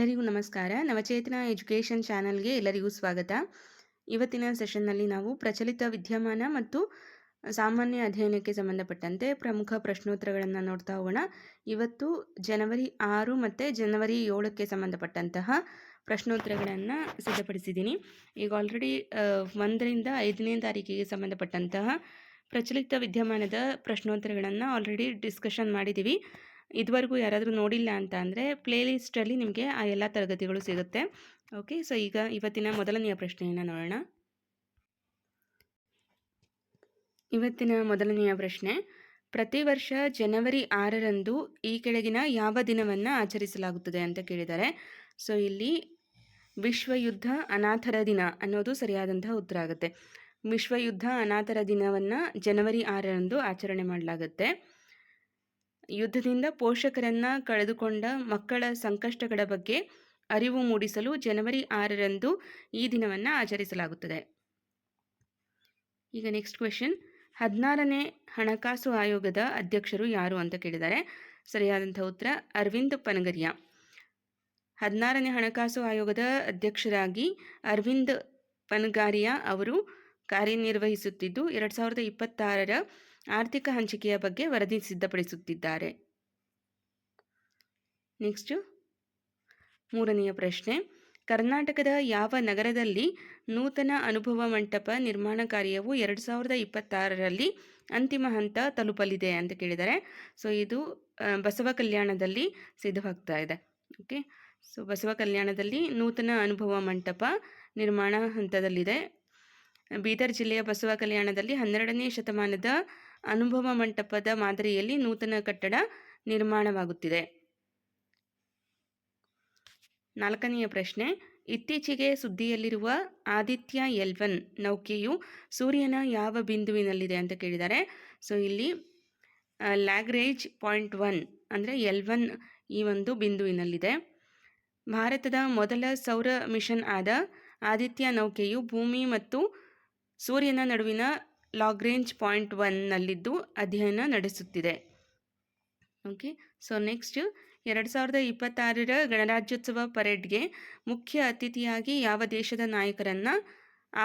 ಎಲ್ಲರಿಗೂ ನಮಸ್ಕಾರ. ನವಚೇತನ ಎಜುಕೇಷನ್ ಚಾನಲ್ಗೆ ಎಲ್ಲರಿಗೂ ಸ್ವಾಗತ. ಇವತ್ತಿನ ಸೆಷನ್ನಲ್ಲಿ ನಾವು ಪ್ರಚಲಿತ ವಿದ್ಯಮಾನ ಮತ್ತು ಸಾಮಾನ್ಯ ಅಧ್ಯಯನಕ್ಕೆ ಸಂಬಂಧಪಟ್ಟಂತೆ ಪ್ರಮುಖ ಪ್ರಶ್ನೋತ್ತರಗಳನ್ನು ನೋಡ್ತಾ ಹೋಗೋಣ. ಇವತ್ತು ಜನವರಿ 6 ಮತ್ತು ಜನವರಿ 7ಕ್ಕೆ ಸಂಬಂಧಪಟ್ಟಂತಹ ಪ್ರಶ್ನೋತ್ತರಗಳನ್ನು ಸಿದ್ಧಪಡಿಸಿದ್ದೀನಿ. ಈಗ ಆಲ್ರೆಡಿ 1ರಿಂದ 5ನೇ ತಾರೀಕಿಗೆ ಸಂಬಂಧಪಟ್ಟಂತಹ ಪ್ರಚಲಿತ ವಿದ್ಯಮಾನದ ಪ್ರಶ್ನೋತ್ತರಗಳನ್ನು ಆಲ್ರೆಡಿ ಡಿಸ್ಕಷನ್ ಮಾಡಿದ್ದೀವಿ. ಇದುವರೆಗೂ ಯಾರಾದರೂ ನೋಡಿಲ್ಲ ಅಂತ ಅಂದರೆ ಪ್ಲೇಲಿಸ್ಟಲ್ಲಿ ನಿಮಗೆ ಆ ಎಲ್ಲ ತರಗತಿಗಳು ಸಿಗುತ್ತೆ. ಓಕೆ, ಸೊ ಈಗ ಇವತ್ತಿನ ಮೊದಲನೆಯ ಪ್ರಶ್ನೆಯನ್ನು ನೋಡೋಣ. ಇವತ್ತಿನ ಮೊದಲನೆಯ ಪ್ರಶ್ನೆ, ಪ್ರತಿ ವರ್ಷ ಜನವರಿ 6ರಂದು ಈ ಕೆಳಗಿನ ಯಾವ ದಿನವನ್ನು ಆಚರಿಸಲಾಗುತ್ತದೆ ಅಂತ ಕೇಳಿದ್ದಾರೆ. ಸೊ ಇಲ್ಲಿ ವಿಶ್ವ ಯುದ್ಧ ಅನಾಥರ ದಿನ ಅನ್ನೋದು ಸರಿಯಾದಂತಹ ಉತ್ತರ ಆಗುತ್ತೆ. ವಿಶ್ವ ಯುದ್ಧ ಅನಾಥರ ದಿನವನ್ನು ಜನವರಿ 6ರಂದು ಆಚರಣೆ ಮಾಡಲಾಗುತ್ತೆ. ಯುದ್ಧದಿಂದ ಪೋಷಕರನ್ನು ಕಳೆದುಕೊಂಡ ಮಕ್ಕಳ ಸಂಕಷ್ಟಗಳ ಬಗ್ಗೆ ಅರಿವು ಮೂಡಿಸಲು ಜನವರಿ 6ರಂದು ಈ ದಿನವನ್ನು ಆಚರಿಸಲಾಗುತ್ತದೆ. ಈಗ ನೆಕ್ಸ್ಟ್ ಕ್ವೆಶನ್, 16ನೇ ಹಣಕಾಸು ಆಯೋಗದ ಅಧ್ಯಕ್ಷರು ಯಾರು ಅಂತ ಕೇಳಿದ್ದಾರೆ. ಸರಿಯಾದಂಥ ಉತ್ತರ ಅರವಿಂದ್ ಪನಗರಿಯಾ. 16ನೇ ಹಣಕಾಸು ಆಯೋಗದ ಅಧ್ಯಕ್ಷರಾಗಿ ಅರವಿಂದ್ ಪನಗಾರಿಯಾ ಅವರು ಕಾರ್ಯನಿರ್ವಹಿಸುತ್ತಿದ್ದು 2026ರ ಆರ್ಥಿಕ ಹಂಚಿಕೆಯ ಬಗ್ಗೆ ವರದಿ ಸಿದ್ಧಪಡಿಸುತ್ತಿದ್ದಾರೆ. ನೆಕ್ಸ್ಟು ಮೂರನೆಯ ಪ್ರಶ್ನೆ, ಕರ್ನಾಟಕದ ಯಾವ ನಗರದಲ್ಲಿ ನೂತನ ಅನುಭವ ಮಂಟಪ ನಿರ್ಮಾಣ ಕಾರ್ಯವು 2026ರಲ್ಲಿ ಅಂತಿಮ ಹಂತ ತಲುಪಲಿದೆ ಅಂತ ಕೇಳಿದ್ದಾರೆ. ಸೊ ಇದು ಬಸವ ಕಲ್ಯಾಣದಲ್ಲಿ ಸಿದ್ಧವಾಗ್ತಾ ಇದೆ. ಓಕೆ, ಸೊ ಬಸವ ಕಲ್ಯಾಣದಲ್ಲಿ ನೂತನ ಅನುಭವ ಮಂಟಪ ನಿರ್ಮಾಣ ಹಂತದಲ್ಲಿದೆ. ಬೀದರ್ ಜಿಲ್ಲೆಯ ಬಸವ ಕಲ್ಯಾಣದಲ್ಲಿ 12ನೇ ಶತಮಾನದ ಅನುಭವ ಮಂಟಪದ ಮಾದರಿಯಲ್ಲಿ ನೂತನ ಕಟ್ಟಡ ನಿರ್ಮಾಣವಾಗುತ್ತಿದೆ. ನಾಲ್ಕನೆಯ ಪ್ರಶ್ನೆ, ಇತ್ತೀಚೆಗೆ ಸುದ್ದಿಯಲ್ಲಿರುವ ಆದಿತ್ಯ L1 ನೌಕೆಯು ಸೂರ್ಯನ ಯಾವ ಬಿಂದುವಿನಲ್ಲಿದೆ ಅಂತ ಕೇಳಿದ್ದಾರೆ. ಸೊ ಇಲ್ಲಿ ಲ್ಯಾಗ್ರೇಂಜ್ ಪಾಯಿಂಟ್ 1 ಅಂದರೆ L1 ಈ ಒಂದು ಬಿಂದುವಿನಲ್ಲಿದೆ. ಭಾರತದ ಮೊದಲ ಸೌರ ಮಿಷನ್ ಆದ ಆದಿತ್ಯ ನೌಕೆಯು ಭೂಮಿ ಮತ್ತು ಸೂರ್ಯನ ನಡುವಿನ ಲಾಗ್ರೇಂಜ್ ಪಾಯಿಂಟ್ 1ನಲ್ಲಿದ್ದು ಅಧ್ಯಯನ ನಡೆಸುತ್ತಿದೆ. ಓಕೆ, ಸೊ ನೆಕ್ಸ್ಟ್ 2026ರ ಗಣರಾಜ್ಯೋತ್ಸವ ಪರೇಡ್ಗೆ ಮುಖ್ಯ ಅತಿಥಿಯಾಗಿ ಯಾವ ದೇಶದ ನಾಯಕರನ್ನು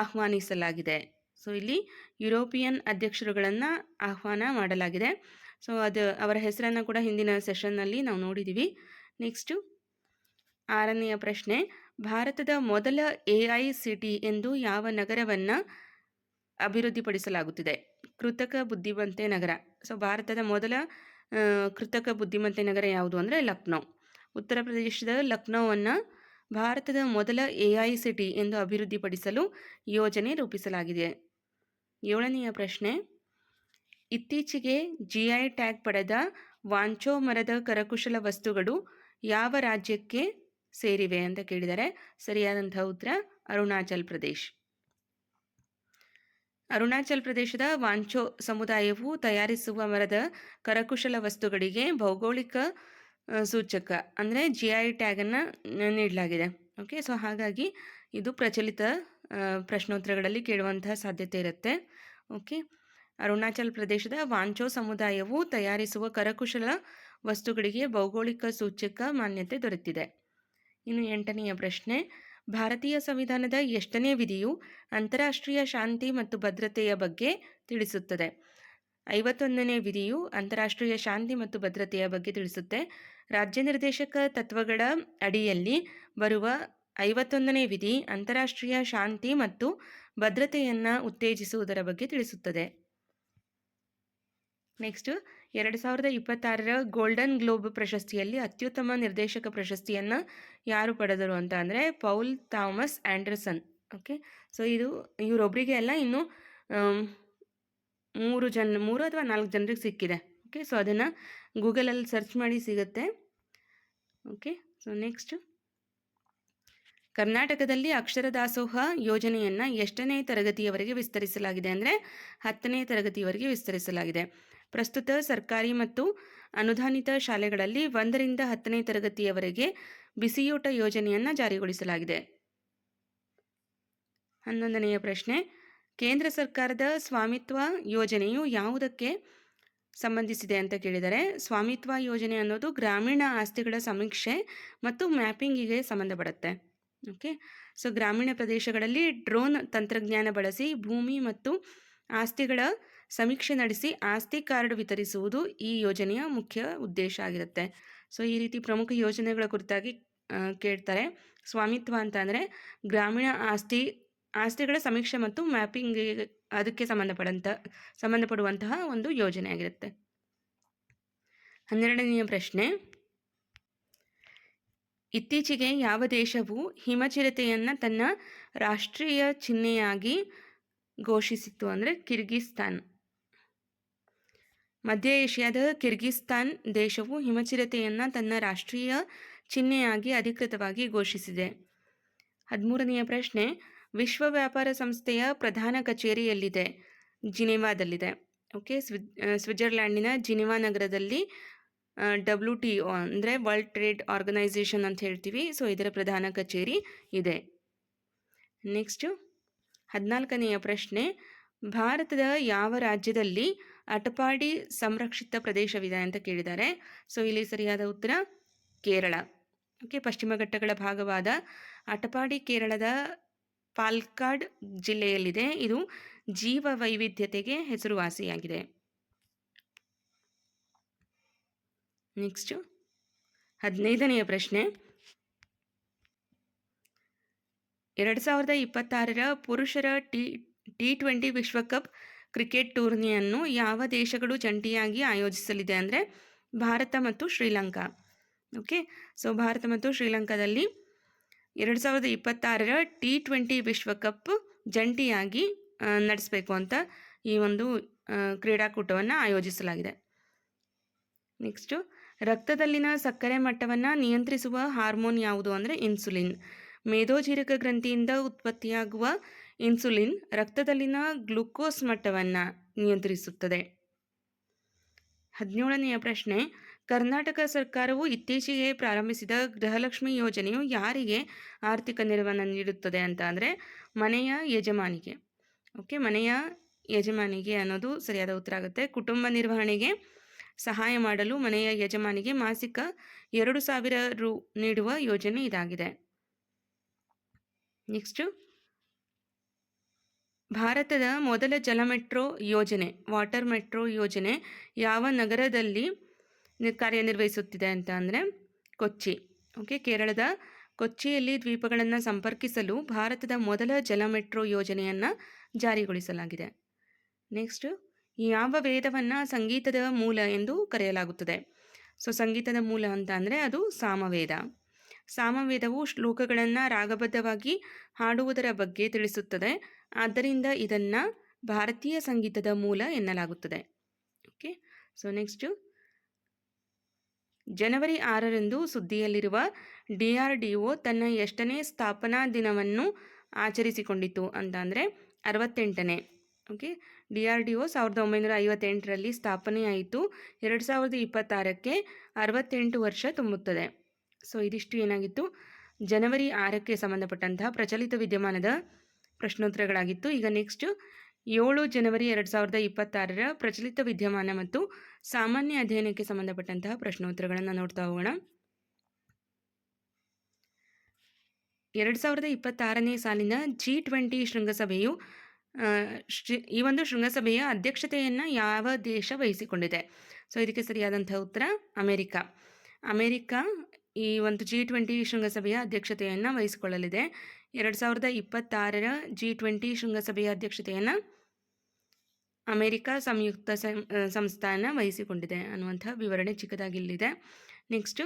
ಆಹ್ವಾನಿಸಲಾಗಿದೆ. ಸೊ ಇಲ್ಲಿ ಯುರೋಪಿಯನ್ ಅಧ್ಯಕ್ಷರುಗಳನ್ನು ಆಹ್ವಾನ ಮಾಡಲಾಗಿದೆ. ಸೊ ಅವರ ಹೆಸರನ್ನು ಕೂಡ ಹಿಂದಿನ ಸೆಷನ್ನಲ್ಲಿ ನಾವು ನೋಡಿದ್ದೀವಿ. ನೆಕ್ಸ್ಟು 6ನೆಯ ಪ್ರಶ್ನೆ, ಭಾರತದ ಮೊದಲ AICT ಎಂದು ಯಾವ ನಗರವನ್ನು ಅಭಿವೃದ್ಧಿಪಡಿಸಲಾಗುತ್ತಿದೆ. ಕೃತಕ ಬುದ್ಧಿವಂತೆ ನಗರ. ಸೊ ಭಾರತದ ಮೊದಲ ಕೃತಕ ಬುದ್ಧಿಮತ್ತೆ ನಗರ ಯಾವುದು ಅಂದರೆ ಲಕ್ನೋ. ಉತ್ತರ ಪ್ರದೇಶದ ಲಕ್ನೋವನ್ನು ಭಾರತದ ಮೊದಲ AICT ಎಂದು ಅಭಿವೃದ್ಧಿಪಡಿಸಲು ಯೋಜನೆ ರೂಪಿಸಲಾಗಿದೆ. 7ನೆಯ ಪ್ರಶ್ನೆ, ಇತ್ತೀಚೆಗೆ GI ಟ್ಯಾಗ್ ಪಡೆದ ವಾಂಚೋ ಮರದ ಕರಕುಶಲ ವಸ್ತುಗಳು ಯಾವ ರಾಜ್ಯಕ್ಕೆ ಸೇರಿವೆ ಅಂತ ಕೇಳಿದ್ದಾರೆ. ಸರಿಯಾದಂಥ ಉತ್ತರ ಅರುಣಾಚಲ್ ಪ್ರದೇಶ್. ಅರುಣಾಚಲ್ ಪ್ರದೇಶದ ವಾಂಚೋ ಸಮುದಾಯವು ತಯಾರಿಸುವ ಮರದ ಕರಕುಶಲ ವಸ್ತುಗಳಿಗೆ ಭೌಗೋಳಿಕ ಸೂಚಕ ಅಂದರೆ GI ಟ್ಯಾಗನ್ನು ನೀಡಲಾಗಿದೆ. ಓಕೆ, ಸೊ ಹಾಗಾಗಿ ಇದು ಪ್ರಚಲಿತ ಪ್ರಶ್ನೋತ್ತರಗಳಲ್ಲಿ ಕೇಳುವಂತಹ ಸಾಧ್ಯತೆ ಇರುತ್ತೆ. ಓಕೆ, ಅರುಣಾಚಲ್ ಪ್ರದೇಶದ ವಾಂಚೋ ಸಮುದಾಯವು ತಯಾರಿಸುವ ಕರಕುಶಲ ವಸ್ತುಗಳಿಗೆ ಭೌಗೋಳಿಕ ಸೂಚಕ ಮಾನ್ಯತೆ ದೊರೆತಿದೆ. ಇನ್ನು 8ನೆಯ ಪ್ರಶ್ನೆ, ಭಾರತೀಯ ಸಂವಿಧಾನದ ಎಷ್ಟನೇ ವಿಧಿಯು ಅಂತಾರಾಷ್ಟ್ರೀಯ ಶಾಂತಿ ಮತ್ತು ಭದ್ರತೆಯ ಬಗ್ಗೆ ತಿಳಿಸುತ್ತದೆ. 51ನೇ ವಿಧಿಯು ಅಂತಾರಾಷ್ಟ್ರೀಯ ಶಾಂತಿ ಮತ್ತು ಭದ್ರತೆಯ ಬಗ್ಗೆ ತಿಳಿಸುತ್ತೆ. ರಾಜ್ಯ ನಿರ್ದೇಶಕ ತತ್ವಗಳ ಅಡಿಯಲ್ಲಿ ಬರುವ 51ನೇ ವಿಧಿ ಅಂತಾರಾಷ್ಟ್ರೀಯ ಶಾಂತಿ ಮತ್ತು ಭದ್ರತೆಯನ್ನು ಉತ್ತೇಜಿಸುವುದರ ಬಗ್ಗೆ ತಿಳಿಸುತ್ತದೆ. ನೆಕ್ಸ್ಟ್ 2026ರ ಗೋಲ್ಡನ್ ಗ್ಲೋಬ್ ಪ್ರಶಸ್ತಿಯಲ್ಲಿ ಅತ್ಯುತ್ತಮ ನಿರ್ದೇಶಕ ಪ್ರಶಸ್ತಿಯನ್ನು ಯಾರು ಪಡೆದರು ಅಂತ ಅಂದರೆ Paul Thomas Anderson. Okay, so ಇವರೊಬ್ಬರಿಗೆ ಅಲ್ಲ, ಇನ್ನು 3 ಅಥವಾ 4 ಜನರಿಗೆ ಸಿಕ್ಕಿದೆ. ಓಕೆ, ಸೊ ಅದನ್ನು ಗೂಗಲಲ್ಲಿ ಸರ್ಚ್ ಮಾಡಿ ಸಿಗುತ್ತೆ. ಓಕೆ, ಸೊ ನೆಕ್ಸ್ಟ್, ಕರ್ನಾಟಕದಲ್ಲಿ ಅಕ್ಷರ ದಾಸೋಹ ಯೋಜನೆಯನ್ನು ಎಷ್ಟನೇ ತರಗತಿಯವರೆಗೆ ವಿಸ್ತರಿಸಲಾಗಿದೆ ಅಂದರೆ 10ನೇ ತರಗತಿಯವರೆಗೆ ವಿಸ್ತರಿಸಲಾಗಿದೆ. ಪ್ರಸ್ತುತ ಸರ್ಕಾರಿ ಮತ್ತು ಅನುದಾನಿತ ಶಾಲೆಗಳಲ್ಲಿ 1ರಿಂದ 10ನೇ ತರಗತಿಯವರೆಗೆ ಬಿಸಿಯೂಟ ಯೋಜನೆಯನ್ನು ಜಾರಿಗೊಳಿಸಲಾಗಿದೆ. 11ನೆಯ ಪ್ರಶ್ನೆ, ಕೇಂದ್ರ ಸರ್ಕಾರದ ಸ್ವಾಮಿತ್ವ ಯೋಜನೆಯು ಯಾವುದಕ್ಕೆ ಸಂಬಂಧಿಸಿದೆ ಅಂತ ಕೇಳಿದರೆ, ಸ್ವಾಮಿತ್ವ ಯೋಜನೆ ಅನ್ನೋದು ಗ್ರಾಮೀಣ ಆಸ್ತಿಗಳ ಸಮೀಕ್ಷೆ ಮತ್ತು ಮ್ಯಾಪಿಂಗಿಗೆ ಸಂಬಂಧಪಡುತ್ತೆ. ಓಕೆ, ಸೊ ಗ್ರಾಮೀಣ ಪ್ರದೇಶಗಳಲ್ಲಿ ಡ್ರೋನ್ ತಂತ್ರಜ್ಞಾನ ಬಳಸಿ ಭೂಮಿ ಮತ್ತು ಆಸ್ತಿಗಳ ಸಮೀಕ್ಷೆ ನಡೆಸಿ ಆಸ್ತಿ ಕಾರ್ಡ್ ವಿತರಿಸುವುದು ಈ ಯೋಜನೆಯ ಮುಖ್ಯ ಉದ್ದೇಶ ಆಗಿರುತ್ತೆ. ಸೊ ಈ ರೀತಿ ಪ್ರಮುಖ ಯೋಜನೆಗಳ ಕುರಿತಾಗಿ ಕೇಳ್ತಾರೆ. ಸ್ವಾಮಿತ್ವ ಅಂತ ಅಂದರೆ ಗ್ರಾಮೀಣ ಆಸ್ತಿಗಳ ಸಮೀಕ್ಷೆ ಮತ್ತು ಮ್ಯಾಪಿಂಗ್, ಅದಕ್ಕೆ ಸಂಬಂಧಪಡುವಂತಹ ಒಂದು ಯೋಜನೆ ಆಗಿರುತ್ತೆ. 12ನೆಯ ಪ್ರಶ್ನೆ, ಇತ್ತೀಚೆಗೆ ಯಾವ ದೇಶವು ಹಿಮಚಿರತೆಯನ್ನು ತನ್ನ ರಾಷ್ಟ್ರೀಯ ಚಿಹ್ನೆಯಾಗಿ ಘೋಷಿಸಿತು? ಅಂದರೆ ಕಿರ್ಗಿಸ್ತಾನ್. ಮಧ್ಯ ಏಷ್ಯಾದ ಕಿರ್ಗಿಸ್ತಾನ್ ದೇಶವು ಹಿಮಚಿರತೆಯನ್ನು ತನ್ನ ರಾಷ್ಟ್ರೀಯ ಚಿಹ್ನೆಯಾಗಿ ಅಧಿಕೃತವಾಗಿ ಘೋಷಿಸಿದೆ. 13ನೆಯ ಪ್ರಶ್ನೆ, ವಿಶ್ವ ವ್ಯಾಪಾರ ಸಂಸ್ಥೆಯ ಪ್ರಧಾನ ಕಚೇರಿ ಎಲ್ಲಿದೆ? ಜಿನೆವಾದಲ್ಲಿದೆ. ಓಕೆ, ಸ್ವಿಟ್ಜರ್ಲ್ಯಾಂಡಿನ ಜಿನೆವಾ ನಗರದಲ್ಲಿ WTO ಅಂದರೆ ವರ್ಲ್ಡ್ ಟ್ರೇಡ್ ಆರ್ಗನೈಸೇಷನ್ ಅಂತ ಹೇಳ್ತೀವಿ. ಸೊ ಇದರ ಪ್ರಧಾನ ಕಚೇರಿ ಇದೆ. ನೆಕ್ಸ್ಟು 14ನೆಯ ಪ್ರಶ್ನೆ, ಭಾರತದ ಯಾವ ರಾಜ್ಯದಲ್ಲಿ ಅಟಪಾಡಿ ಸಂರಕ್ಷಿತ ಪ್ರದೇಶವಿದೆ ಅಂತ ಕೇಳಿದ್ದಾರೆ. ಸೊ ಇಲ್ಲಿ ಸರಿಯಾದ ಉತ್ತರ ಕೇರಳ. ಓಕೆ, ಪಶ್ಚಿಮ ಘಟ್ಟಗಳ ಭಾಗವಾದ ಅಟಪಾಡಿ ಕೇರಳದ ಪಾಲಕ್ಕಾಡ್ ಜಿಲ್ಲೆಯಲ್ಲಿದೆ. ಇದು ಜೀವ ವೈವಿಧ್ಯತೆಗೆ ಹೆಸರುವಾಸಿಯಾಗಿದೆ. ನೆಕ್ಸ್ಟು 15ನೆಯ ಪ್ರಶ್ನೆ, 2026ರ ಪುರುಷರ T20 ವಿಶ್ವಕಪ್ ಕ್ರಿಕೆಟ್ ಟೂರ್ನಿಯನ್ನು ಯಾವ ದೇಶಗಳು ಜಂಟಿಯಾಗಿ ಆಯೋಜಿಸಲಿದೆ? ಅಂದರೆ ಭಾರತ ಮತ್ತು ಶ್ರೀಲಂಕಾ. ಓಕೆ, ಸೊ ಭಾರತ ಮತ್ತು ಶ್ರೀಲಂಕಾದಲ್ಲಿ 2026ರ T20 ವಿಶ್ವಕಪ್ ಜಂಟಿಯಾಗಿ ನಡೆಸಬೇಕು ಅಂತ ಈ ಒಂದು ಕ್ರೀಡಾಕೂಟವನ್ನು ಆಯೋಜಿಸಲಾಗಿದೆ. ನೆಕ್ಸ್ಟು, ರಕ್ತದಲ್ಲಿನ ಸಕ್ಕರೆ ಮಟ್ಟವನ್ನು ನಿಯಂತ್ರಿಸುವ ಹಾರ್ಮೋನ್ ಯಾವುದು? ಅಂದರೆ ಇನ್ಸುಲಿನ್. ಮೇದೋಜೀರಕ ಗ್ರಂಥಿಯಿಂದ ಉತ್ಪತ್ತಿಯಾಗುವ ಇನ್ಸುಲಿನ್ ರಕ್ತದಲ್ಲಿನ ಗ್ಲೂಕೋಸ್ ಮಟ್ಟವನ್ನು ನಿಯಂತ್ರಿಸುತ್ತದೆ. 17ನೆಯ ಪ್ರಶ್ನೆ, ಕರ್ನಾಟಕ ಸರ್ಕಾರವು ಇತ್ತೀಚೆಗೆ ಪ್ರಾರಂಭಿಸಿದ ಗೃಹಲಕ್ಷ್ಮಿ ಯೋಜನೆಯು ಯಾರಿಗೆ ಆರ್ಥಿಕ ನೆರವನ್ನು ನೀಡುತ್ತದೆ ಅಂತ ಅಂದರೆ ಮನೆಯ ಯಜಮಾನಿಗೆ. ಓಕೆ, ಮನೆಯ ಯಜಮಾನಿಗೆ ಅನ್ನೋದು ಸರಿಯಾದ ಉತ್ತರ ಆಗುತ್ತೆ. ಕುಟುಂಬ ನಿರ್ವಹಣೆಗೆ ಸಹಾಯ ಮಾಡಲು ಮನೆಯ ಯಜಮಾನಿಗೆ ಮಾಸಿಕ 2,000 ರು ನೀಡುವ ಯೋಜನೆ ಇದಾಗಿದೆ. ನೆಕ್ಸ್ಟು, ಭಾರತದ ಮೊದಲ ಜಲ ಮೆಟ್ರೋ ಯೋಜನೆ, ವಾಟರ್ ಮೆಟ್ರೋ ಯೋಜನೆ ಯಾವ ನಗರದಲ್ಲಿ ಕಾರ್ಯನಿರ್ವಹಿಸುತ್ತಿದೆ ಅಂತ ಅಂದರೆ ಕೊಚ್ಚಿ. ಓಕೆ, ಕೇರಳದ ಕೊಚ್ಚಿಯಲ್ಲಿ ದ್ವೀಪಗಳನ್ನು ಸಂಪರ್ಕಿಸಲು ಭಾರತದ ಮೊದಲ ಜಲ ಮೆಟ್ರೋ ಯೋಜನೆಯನ್ನು ಜಾರಿಗೊಳಿಸಲಾಗಿದೆ. ನೆಕ್ಸ್ಟು, ಯಾವ ವೇದವನ್ನು ಸಂಗೀತದ ಮೂಲ ಎಂದು ಕರೆಯಲಾಗುತ್ತದೆ? ಸೊ ಸಂಗೀತದ ಮೂಲ ಅಂತ ಅಂದರೆ ಅದು ಸಾಮವೇದ. ಸಾಮವೇದವು ಶ್ಲೋಕಗಳನ್ನು ರಾಗಬದ್ಧವಾಗಿ ಹಾಡುವುದರ ಬಗ್ಗೆ ತಿಳಿಸುತ್ತದೆ. ಆದ್ದರಿಂದ ಇದನ್ನು ಭಾರತೀಯ ಸಂಗೀತದ ಮೂಲ ಎನ್ನಲಾಗುತ್ತದೆ. ಓಕೆ, ಸೊ ನೆಕ್ಸ್ಟು, ಜನವರಿ 6ರಂದು ಸುದ್ದಿಯಲ್ಲಿರುವ DRDO ತನ್ನ ಎಷ್ಟನೇ ಸ್ಥಾಪನಾ ದಿನವನ್ನು ಆಚರಿಸಿಕೊಂಡಿತು ಅಂತ ಅಂದರೆ 68ನೇ. ಓಕೆ, DRDO 1958ರಲ್ಲಿ ಸ್ಥಾಪನೆಯಾಯಿತು. 2026ಕ್ಕೆ 68 ವರ್ಷ ತುಂಬುತ್ತದೆ. ಸೊ ಇದಿಷ್ಟು ಏನಾಗಿತ್ತು ಜನವರಿ 6ಕ್ಕೆ ಸಂಬಂಧಪಟ್ಟಂತಹ ಪ್ರಚಲಿತ ವಿದ್ಯಮಾನದ ಪ್ರಶ್ನೋತ್ತರಗಳಾಗಿತ್ತು. ಈಗ ನೆಕ್ಸ್ಟು 7 ಜನವರಿ 2026ರ ಪ್ರಚಲಿತ ವಿದ್ಯಮಾನ ಮತ್ತು ಸಾಮಾನ್ಯ ಅಧ್ಯಯನಕ್ಕೆ ಸಂಬಂಧಪಟ್ಟಂತಹ ಪ್ರಶ್ನೋತ್ತರಗಳನ್ನು ನೋಡ್ತಾ ಹೋಗೋಣ. 2026ನೇ ಸಾಲಿನ G20 ಶೃಂಗಸಭೆಯು ಈ ಒಂದು ಶೃಂಗಸಭೆಯ ಅಧ್ಯಕ್ಷತೆಯನ್ನು ಯಾವ ದೇಶ ವಹಿಸಿಕೊಂಡಿದೆ? ಸೊ ಇದಕ್ಕೆ ಸರಿಯಾದಂತಹ ಉತ್ತರ ಅಮೆರಿಕ ಈ ಒಂದು G20 ಶೃಂಗಸಭೆಯ ಅಧ್ಯಕ್ಷತೆಯನ್ನು ವಹಿಸಿಕೊಳ್ಳಲಿದೆ. 2026ರ G20 ಶೃಂಗಸಭೆಯ ಅಧ್ಯಕ್ಷತೆಯನ್ನು ಅಮೆರಿಕ ಸಂಯುಕ್ತ ಸಂಸ್ಥಾನ ವಹಿಸಿಕೊಂಡಿದೆ ಅನ್ನುವಂಥ ವಿವರಣೆ ಚಿಕ್ಕದಾಗಿಲ್ಲಿದೆ. ನೆಕ್ಸ್ಟು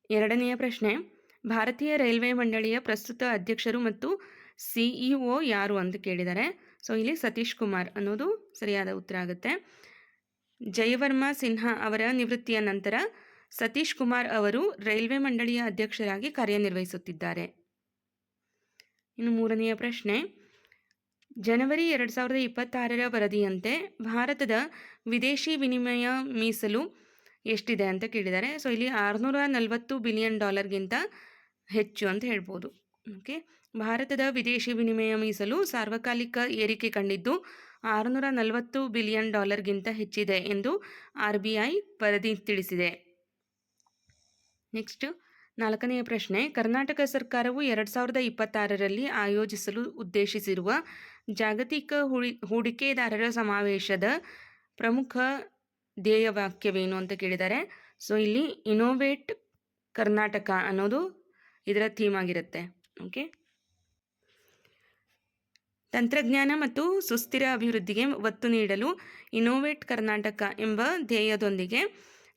2ನೆಯ ಪ್ರಶ್ನೆ, ಭಾರತೀಯ ರೈಲ್ವೆ ಮಂಡಳಿಯ ಪ್ರಸ್ತುತ ಅಧ್ಯಕ್ಷರು ಮತ್ತು CEO ಯಾರು ಅಂತ ಕೇಳಿದ್ದಾರೆ. ಸೊ ಇಲ್ಲಿ ಸತೀಶ್ ಕುಮಾರ್ ಅನ್ನೋದು ಸರಿಯಾದ ಉತ್ತರ ಆಗುತ್ತೆ. ಜಯವರ್ಮ ಸಿನ್ಹಾ ಅವರ ನಿವೃತ್ತಿಯ ನಂತರ ಸತೀಶ್ ಕುಮಾರ್ ಅವರು ರೈಲ್ವೆ ಮಂಡಳಿಯ ಅಧ್ಯಕ್ಷರಾಗಿ ಕಾರ್ಯನಿರ್ವಹಿಸುತ್ತಿದ್ದಾರೆ. ಇನ್ನು 3ನೆಯ ಪ್ರಶ್ನೆ, ಜನವರಿ 2026ರ ವರದಿಯಂತೆ ಭಾರತದ ವಿದೇಶಿ ವಿನಿಮಯ ಮೀಸಲು ಎಷ್ಟಿದೆ ಅಂತ ಕೇಳಿದ್ದಾರೆ. ಸೊ ಇಲ್ಲಿ $640 ಬಿಲಿಯನ್ ಹೆಚ್ಚು ಅಂತ ಹೇಳ್ಬೋದು. ಓಕೆ, ಭಾರತದ ವಿದೇಶಿ ವಿನಿಮಯ ಮೀಸಲು ಸಾರ್ವಕಾಲಿಕ ಏರಿಕೆ ಕಂಡಿದ್ದು $640 ಬಿಲಿಯನ್ ಹೆಚ್ಚಿದೆ ಎಂದು RBI ವರದಿ ತಿಳಿಸಿದೆ. ನೆಕ್ಸ್ಟ್ 4ನೆಯ ಪ್ರಶ್ನೆ, ಕರ್ನಾಟಕ ಸರ್ಕಾರವು 2026ರಲ್ಲಿ ಆಯೋಜಿಸಲು ಉದ್ದೇಶಿಸಿರುವ ಜಾಗತಿಕ ಹೂಡಿಕೆದಾರರ ಸಮಾವೇಶದ ಪ್ರಮುಖ ಧ್ಯೇಯವಾಕ್ಯವೇನು ಅಂತ ಕೇಳಿದ್ದಾರೆ. ಸೊ ಇಲ್ಲಿ ಇನೋವೇಟ್ ಕರ್ನಾಟಕ ಅನ್ನೋದು ಇದರ ಥೀಮ್ ಆಗಿರುತ್ತೆ. ಓಕೆ, ತಂತ್ರಜ್ಞಾನ ಮತ್ತು ಸುಸ್ಥಿರ ಅಭಿವೃದ್ಧಿಗೆ ಒತ್ತು ನೀಡಲು ಇನೋವೇಟ್ ಕರ್ನಾಟಕ ಎಂಬ ಧ್ಯೇಯದೊಂದಿಗೆ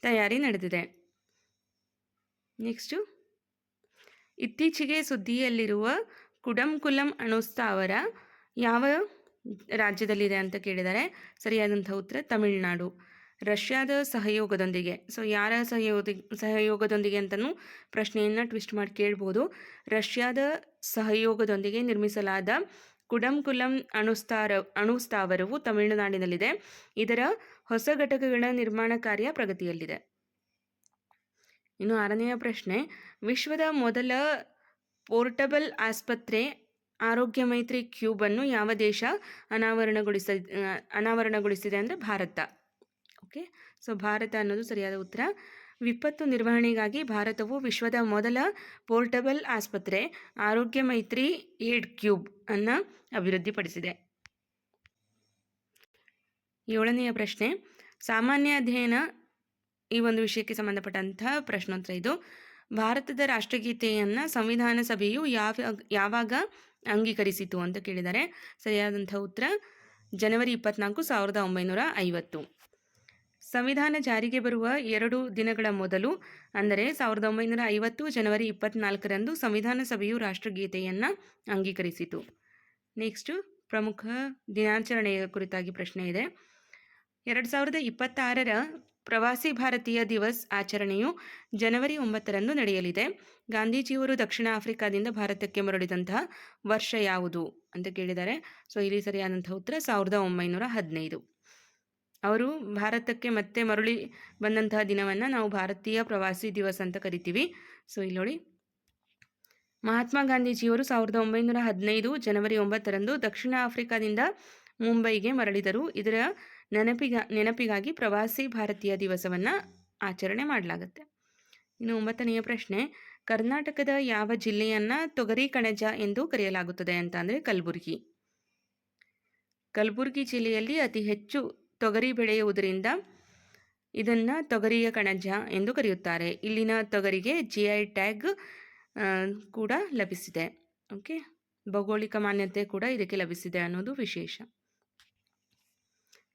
ತಯಾರಿ ನಡೆದಿದೆ. ನೆಕ್ಸ್ಟು, ಇತ್ತೀಚೆಗೆ ಸುದ್ದಿಯಲ್ಲಿರುವ ಕುಡಂಕುಲಂ ಅಣುಸ್ಥಾವರ ಯಾವ ರಾಜ್ಯದಲ್ಲಿದೆ ಅಂತ ಕೇಳಿದ್ದಾರೆ. ಸರಿಯಾದಂಥ ಉತ್ತರ ತಮಿಳುನಾಡು. ರಷ್ಯಾದ ಸಹಯೋಗದೊಂದಿಗೆ, ಸೊ ಯಾರ ಸಹಯೋಗದೊಂದಿಗೆ ಅಂತಲೂ ಪ್ರಶ್ನೆಯನ್ನು ಟ್ವಿಸ್ಟ್ ಮಾಡಿ ಕೇಳ್ಬೋದು. ರಷ್ಯಾದ ಸಹಯೋಗದೊಂದಿಗೆ ನಿರ್ಮಿಸಲಾದ ಕುಡಂಕುಲಂ ಅಣುಸ್ಥಾವರವು ತಮಿಳುನಾಡಿನಲ್ಲಿದೆ. ಇದರ ಹೊಸ ಘಟಕಗಳ ನಿರ್ಮಾಣ ಕಾರ್ಯ ಪ್ರಗತಿಯಲ್ಲಿದೆ. ಇನ್ನು 6ನೆಯ ಪ್ರಶ್ನೆ, ವಿಶ್ವದ ಮೊದಲ ಪೋರ್ಟಬಲ್ ಆಸ್ಪತ್ರೆ ಆರೋಗ್ಯ ಮೈತ್ರಿ ಕ್ಯೂಬ್ ಅನ್ನು ಯಾವ ದೇಶ ಅನಾವರಣಗೊಳಿಸಿದೆ ಅಂದರೆ ಭಾರತ. ಓಕೆ, ಸೊ ಭಾರತ ಅನ್ನೋದು ಸರಿಯಾದ ಉತ್ತರ. ವಿಪತ್ತು ನಿರ್ವಹಣೆಗಾಗಿ ಭಾರತವು ವಿಶ್ವದ ಮೊದಲ ಪೋರ್ಟಬಲ್ ಆಸ್ಪತ್ರೆ ಆರೋಗ್ಯ ಮೈತ್ರಿ ಏಡ್ ಕ್ಯೂಬ್ ಅನ್ನು ಅಭಿವೃದ್ಧಿಪಡಿಸಿದೆ. 7ನೆಯ ಪ್ರಶ್ನೆ, ಸಾಮಾನ್ಯ ಅಧ್ಯಯನ ಈ ಒಂದು ವಿಷಯಕ್ಕೆ ಸಂಬಂಧಪಟ್ಟಂತಹ ಪ್ರಶ್ನೋತ್ತರ ಇದು. ಭಾರತದ ರಾಷ್ಟ್ರಗೀತೆಯನ್ನು ಸಂವಿಧಾನ ಸಭೆಯು ಯಾವಾಗ ಅಂಗೀಕರಿಸಿತು ಅಂತ ಕೇಳಿದ್ದಾರೆ. ಸರಿಯಾದಂಥ ಉತ್ತರ ಜನವರಿ 24, 1950. ಸಂವಿಧಾನ ಜಾರಿಗೆ ಬರುವ 2 ದಿನಗಳ ಮೊದಲು ಅಂದರೆ 1950 ಜನವರಿ 24ರಂದು ಸಂವಿಧಾನ ಸಭೆಯು ರಾಷ್ಟ್ರಗೀತೆಯನ್ನು ಅಂಗೀಕರಿಸಿತು. ನೆಕ್ಸ್ಟು, ಪ್ರಮುಖ ದಿನಾಚರಣೆಯ ಕುರಿತಾಗಿ ಪ್ರಶ್ನೆ ಇದೆ. 2026ರ ಪ್ರವಾಸಿ ಭಾರತೀಯ ದಿವಸ್ ಆಚರಣೆಯು ಜನವರಿ 9ರಂದು ನಡೆಯಲಿದೆ. ಗಾಂಧೀಜಿಯವರು ದಕ್ಷಿಣ ಆಫ್ರಿಕಾದಿಂದ ಭಾರತಕ್ಕೆ ಮರಳಿದಂತಹ ವರ್ಷ ಯಾವುದು ಅಂತ ಕೇಳಿದ್ದಾರೆ. ಸೊ ಇಲ್ಲಿ ಸರಿಯಾದಂಥ ಉತ್ತರ 1915. ಅವರು ಭಾರತಕ್ಕೆ ಮತ್ತೆ ಮರಳಿ ಬಂದಂತಹ ದಿನವನ್ನು ನಾವು ಭಾರತೀಯ ಪ್ರವಾಸಿ ದಿವಸ್ ಅಂತ ಕರಿತೀವಿ. ಸೊ ಇಲ್ಲಿ ನೋಡಿ, ಮಹಾತ್ಮ ಗಾಂಧೀಜಿಯವರು 1915 ಜನವರಿ 9ರಂದು ದಕ್ಷಿಣ ಆಫ್ರಿಕಾದಿಂದ ಮುಂಬೈಗೆ ಮರಳಿದರು. ಇದರ ನೆನಪಿಗಾಗಿ ಪ್ರವಾಸಿ ಭಾರತೀಯ ದಿವಸವನ್ನು ಆಚರಣೆ ಮಾಡಲಾಗುತ್ತೆ. ಇನ್ನು 9ನೆಯ ಪ್ರಶ್ನೆ, ಕರ್ನಾಟಕದ ಯಾವ ಜಿಲ್ಲೆಯನ್ನು ತೊಗರಿ ಕಣಜ ಎಂದು ಕರೆಯಲಾಗುತ್ತದೆ ಅಂತ ಅಂದರೆ ಕಲಬುರಗಿ. ಕಲಬುರಗಿ ಜಿಲ್ಲೆಯಲ್ಲಿ ಅತಿ ಹೆಚ್ಚು ತೊಗರಿ ಬೆಳೆಯುವುದರಿಂದ ಇದನ್ನು ತೊಗರಿಯ ಕಣಜ ಎಂದು ಕರೆಯುತ್ತಾರೆ. ಇಲ್ಲಿನ ತೊಗರಿಗೆ GI ಟ್ಯಾಗ್ ಕೂಡ ಲಭಿಸಿದೆ. ಓಕೆ, ಭೌಗೋಳಿಕ ಮಾನ್ಯತೆ ಕೂಡ ಇದಕ್ಕೆ ಲಭಿಸಿದೆ ಅನ್ನೋದು ವಿಶೇಷ.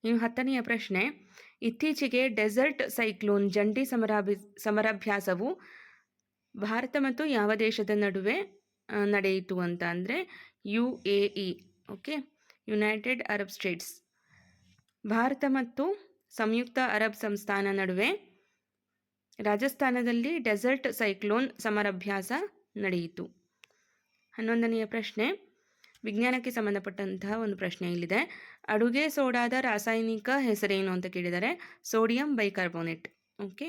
ಇನ್ನು 10ನೆಯ ಪ್ರಶ್ನೆ, ಇತ್ತೀಚೆಗೆ ಡೆಸರ್ಟ್ ಸೈಕ್ಲೋನ್ ಜಂಟಿ ಸಮರಾಭ್ಯಾಸವು ಭಾರತ ಮತ್ತು ಯಾವ ದೇಶದ ನಡುವೆ ನಡೆಯಿತು ಅಂತ ಅಂದರೆ UAE. Okay, United Arab States. Bharat ಮತ್ತು ಸಂಯುಕ್ತ ಅರಬ್ ಸಂಸ್ಥಾನ ನಡುವೆ ರಾಜಸ್ಥಾನದಲ್ಲಿ ಡೆಸರ್ಟ್ ಸೈಕ್ಲೋನ್ ಸಮರಾಭ್ಯಾಸ ನಡೆಯಿತು. 11ನೆಯ ಪ್ರಶ್ನೆ, ವಿಜ್ಞಾನಕ್ಕೆ ಸಂಬಂಧಪಟ್ಟಂತಹ ಒಂದು ಪ್ರಶ್ನೆ ಇಲ್ಲಿದೆ. ಅಡುಗೆ ಸೋಡಾದ ರಾಸಾಯನಿಕ ಹೆಸರೇನು ಅಂತ ಕೇಳಿದರೆ ಸೋಡಿಯಂ ಬೈಕಾರ್ಬೋನೇಟ್. ಓಕೆ,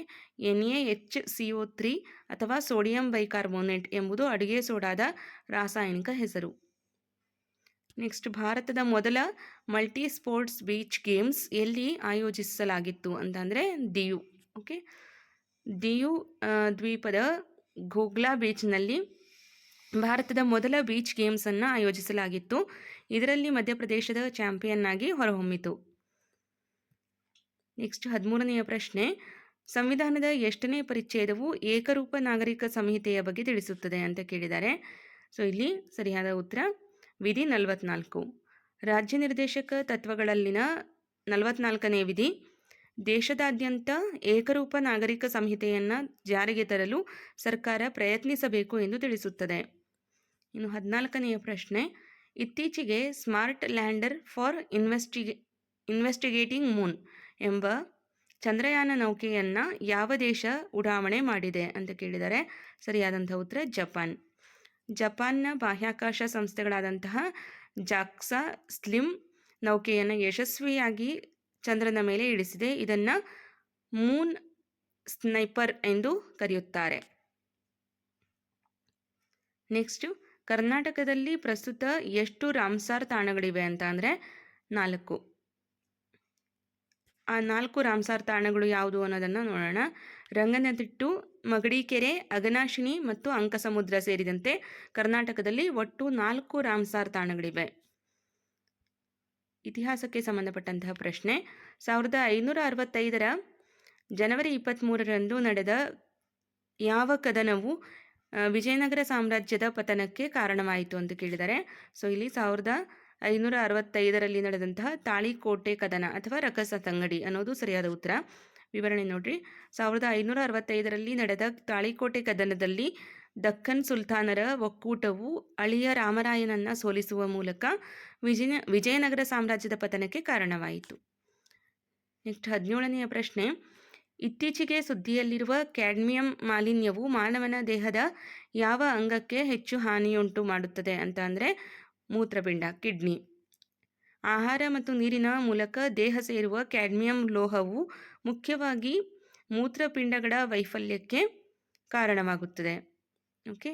NaHCO3 ಅಥವಾ ಸೋಡಿಯಂ ಬೈಕಾರ್ಬೋನೇಟ್ ಎಂಬುದು ಅಡುಗೆ ಸೋಡಾದ ರಾಸಾಯನಿಕ ಹೆಸರು. ನೆಕ್ಸ್ಟ್, ಭಾರತದ ಮೊದಲ ಮಲ್ಟಿ ಸ್ಪೋರ್ಟ್ಸ್ ಬೀಚ್ ಗೇಮ್ಸ್ ಎಲ್ಲಿ ಆಯೋಜಿಸಲಾಗಿತ್ತು ಅಂತಂದರೆ ದಿಯು. ಓಕೆ, ದಿಯು ದ್ವೀಪದ ಘೋಗ್ಲಾ ಬೀಚ್ನಲ್ಲಿ ಭಾರತದ ಮೊದಲ ಬೀಚ್ ಗೇಮ್ಸನ್ನು ಆಯೋಜಿಸಲಾಗಿತ್ತು. ಇದರಲ್ಲಿ ಮಧ್ಯಪ್ರದೇಶದ ಚಾಂಪಿಯನ್ ಆಗಿ ಹೊರಹೊಮ್ಮಿತು. ನೆಕ್ಸ್ಟ್ 13ನೆಯ ಪ್ರಶ್ನೆ, ಸಂವಿಧಾನದ ಎಷ್ಟನೇ ಪರಿಚ್ಛೇದವು ಏಕರೂಪ ನಾಗರಿಕ ಸಂಹಿತೆಯ ಬಗ್ಗೆ ತಿಳಿಸುತ್ತದೆ ಅಂತ ಕೇಳಿದ್ದಾರೆ. ಸೊ ಇಲ್ಲಿ ಸರಿಯಾದ ಉತ್ತರ ವಿಧಿ 44. ರಾಜ್ಯ ನಿರ್ದೇಶಕ ತತ್ವಗಳಲ್ಲಿನ 44ನೇ ವಿಧಿ ದೇಶದಾದ್ಯಂತ ಏಕರೂಪ ನಾಗರಿಕ ಸಂಹಿತೆಯನ್ನು ಜಾರಿಗೆ ತರಲು ಸರ್ಕಾರ ಪ್ರಯತ್ನಿಸಬೇಕು ಎಂದು ತಿಳಿಸುತ್ತದೆ. ಇನ್ನು 14ನೆಯ ಪ್ರಶ್ನೆ, ಇತ್ತೀಚೆಗೆ smart lander for investigating Moon ಎಂಬ ಚಂದ್ರಯಾನ ನೌಕೆಯನ್ನು ಯಾವ ದೇಶ ಉಡಾವಣೆ ಮಾಡಿದೆ ಅಂತ ಕೇಳಿದರೆ ಸರಿಯಾದಂಥ ಉತ್ತರ ಜಪಾನ್. ಜಪಾನ್ನ ಬಾಹ್ಯಾಕಾಶ ಸಂಸ್ಥೆಗಳಾದಂತಹ ಜಾಕ್ಸಾ ಸ್ಲಿಮ್ ನೌಕೆಯನ್ನು ಯಶಸ್ವಿಯಾಗಿ ಚಂದ್ರನ ಮೇಲೆ ಇಳಿಸಿದೆ. ಇದನ್ನು ಮೂನ್ ಸ್ನೈಪರ್ ಎಂದು ಕರೆಯುತ್ತಾರೆ. ನೆಕ್ಸ್ಟು, ಕರ್ನಾಟಕದಲ್ಲಿ ಪ್ರಸ್ತುತ ಎಷ್ಟು ರಾಮ್ಸಾರ್ ತಾಣಗಳಿವೆ ಅಂತ ಅಂದರೆ 4. ಆ 4 ರಾಮ್ಸಾರ್ ತಾಣಗಳು ಯಾವುದು ಅನ್ನೋದನ್ನು ನೋಡೋಣ. ರಂಗನತಿಟ್ಟು, ಮಗಡಿಕೆರೆ, ಅಘನಾಶಿನಿ ಮತ್ತು ಅಂಕಸಮುದ್ರ ಸೇರಿದಂತೆ ಕರ್ನಾಟಕದಲ್ಲಿ ಒಟ್ಟು 4 ರಾಮ್ಸಾರ್ ತಾಣಗಳಿವೆ. ಇತಿಹಾಸಕ್ಕೆ ಸಂಬಂಧಪಟ್ಟಂತಹ ಪ್ರಶ್ನೆ. 1565ರ ಜನವರಿ 23ರಂದು ನಡೆದ ಯಾವ ಕದನವು ವಿಜಯನಗರ ಸಾಮ್ರಾಜ್ಯದ ಪತನಕ್ಕೆ ಕಾರಣವಾಯಿತು ಅಂತ ಕೇಳಿದ್ದಾರೆ. ಸೊ ಇಲ್ಲಿ 1565ರಲ್ಲಿ ನಡೆದಂತಹ ತಾಳಿಕೋಟೆ ಕದನ ಅಥವಾ ರಕ್ಕಸತಂಗಡಿ ಅನ್ನೋದು ಸರಿಯಾದ ಉತ್ತರ. ವಿವರಣೆ ನೋಡ್ರಿ. 1565ರಲ್ಲಿ ನಡೆದ ತಾಳಿಕೋಟೆ ಕದನದಲ್ಲಿ ದಕ್ಕನ್ ಸುಲ್ತಾನರ ಒಕ್ಕೂಟವು ಅಳಿಯ ರಾಮರಾಯನನ್ನು ಸೋಲಿಸುವ ಮೂಲಕ ವಿಜಯನಗರ ಸಾಮ್ರಾಜ್ಯದ ಪತನಕ್ಕೆ ಕಾರಣವಾಯಿತು. ನೆಕ್ಸ್ಟ್ 17ನೆಯ ಪ್ರಶ್ನೆ. ಇತ್ತೀಚೆಗೆ ಸುದ್ದಿಯಲ್ಲಿರುವ ಕ್ಯಾಡ್ಮಿಯಂ ಮಾಲಿನ್ಯವು ಮಾನವನ ದೇಹದ ಯಾವ ಅಂಗಕ್ಕೆ ಹೆಚ್ಚು ಹಾನಿಯುಂಟು ಮಾಡುತ್ತದೆ ಅಂತ ಅಂದರೆ ಮೂತ್ರಪಿಂಡ, ಕಿಡ್ನಿ. ಆಹಾರ ಮತ್ತು ನೀರಿನ ಮೂಲಕ ದೇಹ ಸೇರುವ ಕ್ಯಾಡ್ಮಿಯಂ ಲೋಹವು ಮುಖ್ಯವಾಗಿ ಮೂತ್ರಪಿಂಡಗಳ ವೈಫಲ್ಯಕ್ಕೆ ಕಾರಣವಾಗುತ್ತದೆ. ಓಕೆ,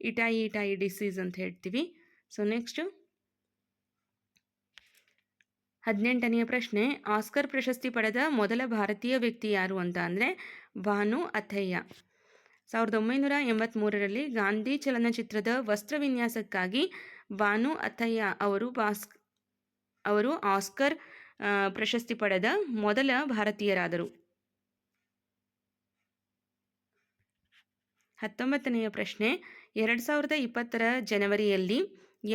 ಇಟಾಯಿ ಡಿಸೀಸ್ ಅಂತ ಹೇಳ್ತೀವಿ. ಸೊ ನೆಕ್ಸ್ಟ್ 18ನೆಯ ಪ್ರಶ್ನೆ. ಆಸ್ಕರ್ ಪ್ರಶಸ್ತಿ ಪಡೆದ ಮೊದಲ ಭಾರತೀಯ ವ್ಯಕ್ತಿ ಯಾರು ಅಂತ ಅಂದರೆ ಭಾನು ಅಥಯ್ಯ. 1983ರಲ್ಲಿ ಗಾಂಧಿ ಚಲನಚಿತ್ರದ ವಸ್ತ್ರ ವಿನ್ಯಾಸಕ್ಕಾಗಿ ಭಾನು ಅಥಯ್ಯ ಅವರು ಆಸ್ಕರ್ ಪ್ರಶಸ್ತಿ ಪಡೆದ ಮೊದಲ ಭಾರತೀಯರಾದರು. 19ನೆಯ ಪ್ರಶ್ನೆ. 2020ರ ಜನವರಿಯಲ್ಲಿ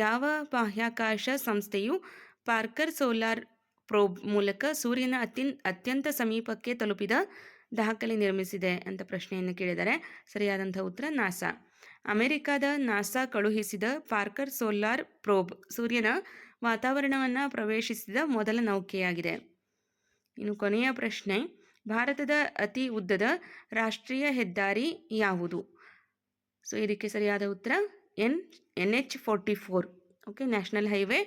ಯಾವ ಬಾಹ್ಯಾಕಾಶ ಸಂಸ್ಥೆಯು ಪಾರ್ಕರ್ ಸೋಲಾರ್ ಪ್ರೋಬ್ ಮೂಲಕ ಸೂರ್ಯನ ಅತ್ಯಂತ ಸಮೀಪಕ್ಕೆ ತಲುಪಿದ ದಾಖಲೆ ನಿರ್ಮಿಸಿದೆ ಅಂತ ಪ್ರಶ್ನೆಯನ್ನು ಕೇಳಿದರೆ ಸರಿಯಾದಂಥ ಉತ್ತರ ನಾಸಾ. ಅಮೆರಿಕದ ನಾಸಾ ಕಳುಹಿಸಿದ ಪಾರ್ಕರ್ ಸೋಲಾರ್ ಪ್ರೋಬ್ ಸೂರ್ಯನ ವಾತಾವರಣವನ್ನು ಪ್ರವೇಶಿಸಿದ ಮೊದಲ ನೌಕೆಯಾಗಿದೆ. ಇನ್ನು ಕೊನೆಯ ಪ್ರಶ್ನೆ. ಭಾರತದ ಅತಿ ಉದ್ದದ ರಾಷ್ಟ್ರೀಯ ಹೆದ್ದಾರಿ ಯಾವುದು? ಸೊ ಇದಕ್ಕೆ ಸರಿಯಾದ ಉತ್ತರ NH44. Okay, national highway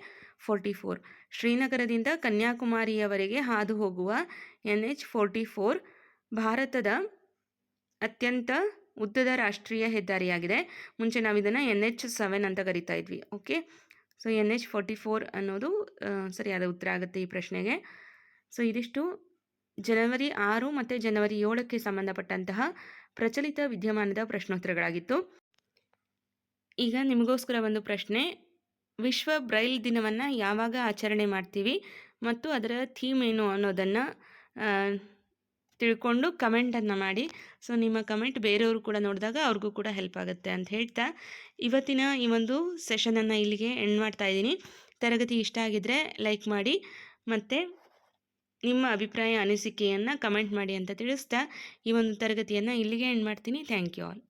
44. ಶ್ರೀನಗರದಿಂದ ಕನ್ಯಾಕುಮಾರಿಯವರೆಗೆ ಹಾದು ಹೋಗುವ NH44 ಭಾರತದ ಅತ್ಯಂತ ಉದ್ದದ ರಾಷ್ಟ್ರೀಯ ಹೆದ್ದಾರಿಯಾಗಿದೆ. ಮುಂಚೆ ನಾವು ಇದನ್ನು NH7 ಅಂತ ಕರಿತಾ ಇದ್ವಿ. ಓಕೆ, ಸೊ NH44 ಅನ್ನೋದು ಸರಿಯಾದ ಉತ್ತರ ಆಗುತ್ತೆ ಈ ಪ್ರಶ್ನೆಗೆ. ಸೊ ಇದಿಷ್ಟು ಜನವರಿ 6 ಮತ್ತು ಜನವರಿ 7ಕ್ಕೆ ಸಂಬಂಧಪಟ್ಟಂತಹ ಪ್ರಚಲಿತ ವಿದ್ಯಮಾನದ ಪ್ರಶ್ನೋತ್ತರಗಳಾಗಿತ್ತು. ಈಗ ನಿಮಗೋಸ್ಕರ ಒಂದು ಪ್ರಶ್ನೆ. ವಿಶ್ವ ಬ್ರೈಲ್ ದಿನವನ್ನು ಯಾವಾಗ ಆಚರಣೆ ಮಾಡ್ತೀವಿ ಮತ್ತು ಅದರ ಥೀಮ್ ಏನು ಅನ್ನೋದನ್ನು ತಿಳ್ಕೊಂಡು ಕಮೆಂಟನ್ನು ಮಾಡಿ. ಸೊ ನಿಮ್ಮ ಕಮೆಂಟ್ ಬೇರೆಯವರು ಕೂಡ ನೋಡಿದಾಗ ಅವ್ರಿಗೂ ಕೂಡ ಹೆಲ್ಪ್ ಆಗುತ್ತೆ ಅಂತ ಹೇಳ್ತಾ ಇವತ್ತಿನ ಈ ಒಂದು ಸೆಷನನ್ನು ಇಲ್ಲಿಗೆ ಎಂಡ್ ಮಾಡ್ತಾ ಇದ್ದೀನಿ. ತರಗತಿ ಇಷ್ಟ ಆಗಿದ್ದರೆ ಲೈಕ್ ಮಾಡಿ ಮತ್ತು ನಿಮ್ಮ ಅಭಿಪ್ರಾಯ ಅನಿಸಿಕೆಯನ್ನು ಕಮೆಂಟ್ ಮಾಡಿ ಅಂತ ತಿಳಿಸ್ತಾ ಈ ಒಂದು ತರಗತಿಯನ್ನು ಇಲ್ಲಿಗೆ ಎಂಡ್ ಮಾಡ್ತೀನಿ. Thank you all.